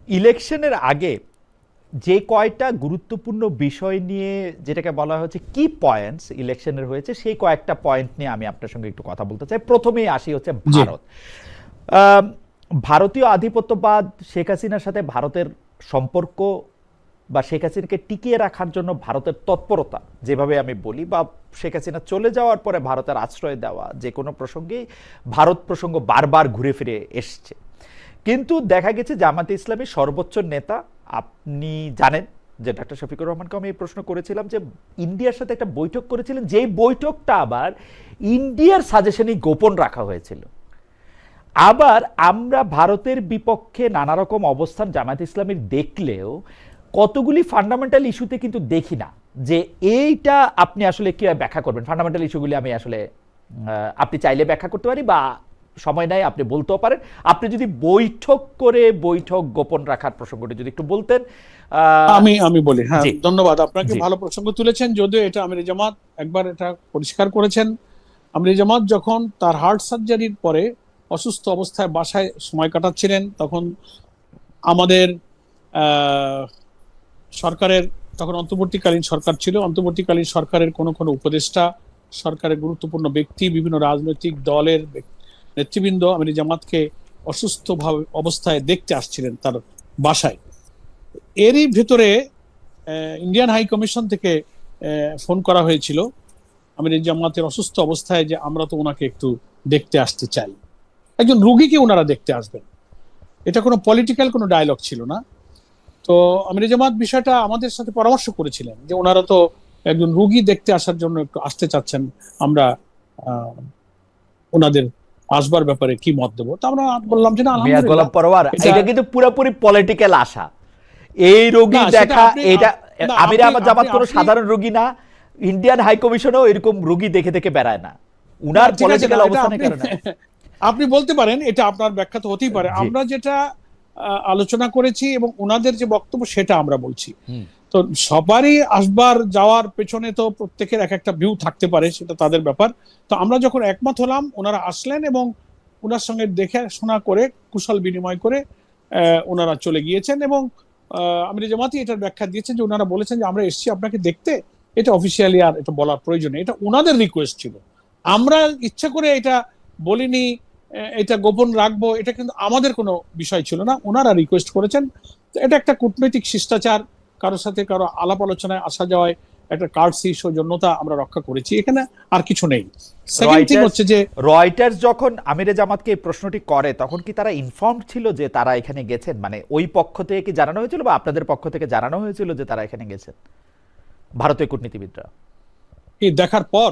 ইলেকশনের আগে যে কয়টা গুরুত্বপূর্ণ বিষয় নিয়ে যেটাকে বলা হচ্ছে কি পয়েন্টস ইলেকশনের হয়েছে, সেই কয়েকটা পয়েন্ট নিয়ে আমি আপনার সঙ্গে একটু কথা বলতে চাই। প্রথমেই আসি হচ্ছে জি। ভারত। ভারতীয় আধিপত্যবাদ, শেখ হাসিনার সাথে ভারতের সম্পর্ক বা শেখ হাসিনাকে টিকিয়ে রাখার জন্য ভারতের তৎপরতা, যেভাবে আমি বলি, বা শেখ হাসিনা চলে যাওয়ার পরে ভারতের আশ্রয় দেওয়া, যে কোনো প্রসঙ্গেই ভারত প্রসঙ্গ বারবার ঘুরে ফিরে এসছে। কিন্তু দেখা গেছে জামাতে ইসলামী সর্বোচ্চ নেতা, আপনি জানেন যে ডক্টর শফিকুর রহমানকে আমি এই প্রশ্ন করেছিলাম যে ইন্ডিয়ার সাথে একটা বৈঠক করেছিলেন, যেই বৈঠকটা আবার ইন্ডিয়ার সাজেশনেই গোপন রাখা হয়েছিল। আবার আমরা ভারতের বিপক্ষে নানা রকম অবস্থান জামায়াত ইসলামীর দেখলেও কতগুলি ফান্ডামেন্টাল ইস্যুতে কিন্তু দেখি না যে এইটা আপনি আসলে কি ব্যাখ্যা করবেন। ফান্ডামেন্টাল ইস্যুগুলি আমি আসলে আপনি চাইলে ব্যাখ্যা করতে পারি, বা সময় নাই আপনি বলতেও পারেন। আপনি যদি বৈঠক করে বৈঠক গোপন রাখার প্রসঙ্গটি যদি একটু বলতেন। আমি আমি বলি, হ্যাঁ, জি ধন্যবাদ আপনাকে, জি ভালো প্রসঙ্গ তুলেছেন। যদিও এটা আমির জামাত একবার এটা পরিষ্কার করেছেন। আমির জামাত যখন তার হার্ট সার্জারির পরে অসুস্থ অবস্থায় বাসায় সময় কাটাচ্ছিলেন, তখন আমাদের সরকারের, তখন অন্তর্বর্তীকালীন সরকার ছিল, অন্তর্বর্তীকালীন সরকারের কোনো কোনো উপদেষ্টা, সরকারের গুরুত্বপূর্ণ ব্যক্তি, বিভিন্ন রাজনৈতিক দলের নেতৃবৃন্দ আমির জামাতকে অসুস্থ ভাবে অবস্থায় দেখতে আসছিলেন তার বাসায়। এরই ভেতরে ইন্ডিয়ান হাই কমিশন থেকে ফোন করা হয়েছিল আমির জামাতের অসুস্থ অবস্থায়, যে আমরা তো ওনাকে একটু দেখতে আসতে চাই। একজন রুগীকে ওনারা দেখতে আসবেন, এটা কোনো পলিটিক্যাল কোনো ডায়লগ ছিল না। তো আমির জামাত বিষয়টা আমাদের সাথে পরামর্শ করেছিলেন যে ওনারা তো একজন রুগী দেখতে আসার জন্য একটু আসতে চাচ্ছেন, আমরা ওনাদের আসবার ব্যাপারে কি মত দেবো। তো আমরা বললাম যে না, মিয়া আলহামদুলিল্লাহ। গোলাম পরোয়ার, এটা এটা কিন্তু পুরোপুরি পলিটিক্যাল আশা। এই না, রোগী সেটা দেখা, আপনি এটা না, আমির আপনি আহমদ আপনি জামাত কোনো আপনি সাধারণ রোগী না। ইন্ডিয়ান হাই কমিশনও এরকম রোগী দেখে দেখে বেড়ায় না, না, উনার ঠিক আছে, না, পলিটিক্যাল এটা অবস্থানের আপনি কারণে। আপনি বলতে পারেন, এটা আপনার ব্যাখ্যা তো হতেই পারে। জি। আমরা যেটা আলোচনা করেছি এবং ওনাদের যে বক্তব্য সেটা আমরা বলছি। হুম। তো সবারই আসবার যাওয়ার পেছনে তো প্রত্যেকের এক একটা ভিউ থাকতে পারে, সেটা তাদের ব্যাপার। তো আমরা যখন একমত হলাম, ওনারা আসলেন এবং ওনার সঙ্গে দেখে শোনা করে কুশল বিনিময় করে ওনারা চলে গিয়েছেন। এবং আমির জামাতি এটার ব্যাখ্যা দিয়েছেন যে ওনারা বলেছেন যে আমরা এসেছি আপনাকে দেখতে, এটা অফিসিয়ালি আর এটা বলার প্রয়োজন নেই, এটা ওনাদের রিকোয়েস্ট ছিল। আমরা ইচ্ছা করে এটা বলিনি, এটা গোপন রাখবো, এটা কিন্তু আমাদের কোনো বিষয় ছিল না, ওনারা রিকোয়েস্ট করেছেন। তো এটা একটা কূটনৈতিক শিষ্টাচার, কারোর সাথে কারো আলাপ আলোচনায় আসা যাওয়ায় একটা কার্সি সৌজন্যতা আমরা রক্ষা করেছি, এখানে আর কিছু নেই। সেকেন্ড থিং রয়টার্স হচ্ছে যে রয়টার্স যখন আমিরে জামাতকে এই প্রশ্নটি করে, তখন কি তারা ইনফর্মড ছিল যে তারা এখানে গেছেন? মানে ওই পক্ষ থেকে কি জানানো হয়েছিল, বা আপনাদের পক্ষ থেকে জানানো হয়েছিল যে তারা এখানে গেছেন, ভারতীয় কূটনীতিবিদরা? এই দেখার পর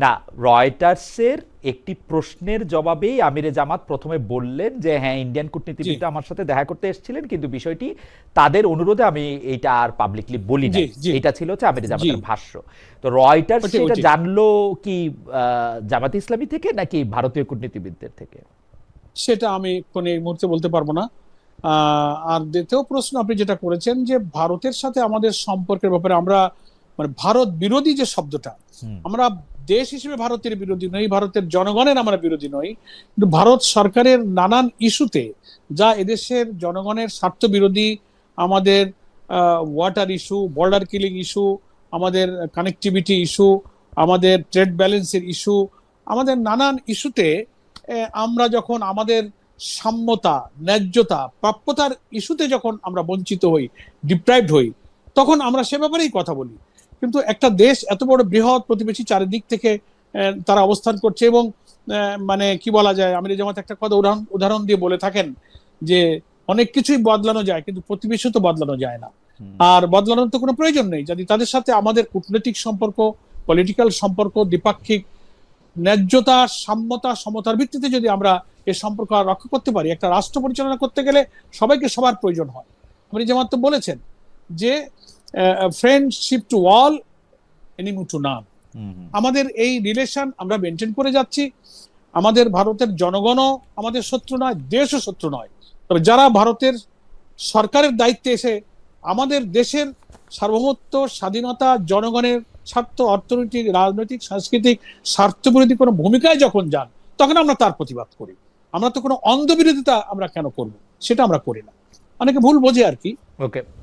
না, রয়টার্সের একটি প্রশ্নের জবাবেই আমিরে জামাত প্রথমে বললেন যে হ্যাঁ, ইন্ডিয়ান জি কূটনীতিবিদরা আমার সাথে দেখা করতে এসেছিলেন, কিন্তু বিষয়টি তাদের অনুরোধে আমি এইটা আর পাবলিকলি বলি জি নাই। জি এটা ছিল হচ্ছে আমিরে জি জামাতের ভাষ্য। তো রয়টার্স ওইটাই সেটা ওইটাই জানলো কি জামাত ইসলামী থেকে নাকি ভারতীয় কূটনীতিবিদদের থেকে? সেটা আমি কোন এই মুহূর্তে বলতে পারবো না। আর দ্বিতীয় প্রশ্ন আপনি যেটা করেছেন যে ভারতের সাথে আমাদের সম্পর্কের ব্যাপারে, আমরা মানে ভারত বিরোধী যে শব্দটা, হুম। আমরা দেশ হিসেবে ভারতের বিরোধী নই, ভারতের জনগণের আমরা বিরোধী নই, কিন্তু ভারত সরকারের নানান ইস্যুতে যা এদেশের জনগণের স্বার্থ বিরোধী, আমাদের water issue, border killing issue, আমাদের কানেক্টিভিটি ইস্যু, আমাদের ট্রেড ব্যালেন্সের ইস্যু, আমাদের নানান ইস্যুতে আমরা যখন আমাদের সাম্যতা, ন্যায্যতা, প্রাপ্যতার ইস্যুতে যখন আমরা বঞ্চিত হই, ডিপ্রাইভড হই, তখন আমরা সে ব্যাপারেই কথা বলি। কিন্তু একটা দেশ এত বড় বৃহৎ প্রতিবেশী চারিদিক থেকে তারা অবস্থান করছে, এবং মানে কি বলা যায়, আমির জামাত একটা কথা উদাহরণ দিয়ে বলে থাকেন যে অনেক কিছুই বদলানো যায়, কিন্তু প্রতিবেশী তো বদলানো যায় না। আর বদলানোর তো কোনো প্রয়োজন নেই যদি তাদের সাথে আমাদের কূটনৈতিক সম্পর্ক, পলিটিক্যাল সম্পর্ক, দ্বিপাক্ষিক ন্যায্যতা, সাম্যতা, সমতার ভিত্তিতে যদি আমরা এই সম্পর্ক রক্ষা করতে পারি। একটা রাষ্ট্র পরিচালনা করতে গেলে সবাইকে সবার প্রয়োজন হয়। আমির জামাত তো বলেছেন যে friendship to all, enemy to none. আমাদের এই রিলেশন আমরা মেনটেন করে যাচ্ছি। আমাদের ভারতের জনগণও আমাদের শত্রু নয়, দেশও শত্রু নয়। তবে যারা ভারতের সরকারের দায়িত্বে এসে আমাদের দেশের সার্বভৌমত্ব, স্বাধীনতা, জনগণের স্বার্থ, অর্থনৈতিক, রাজনৈতিক, সাংস্কৃতিক স্বার্থবিরোধী কোনো ভূমিকায় যখন যান, তখন আমরা তার প্রতিবাদ করি। আমরা তো কোনো অন্ধবিরোধিতা আমরা কেন করব, সেটা আমরা করি না। অনেকে ভুল বোঝে আর কি। ওকে।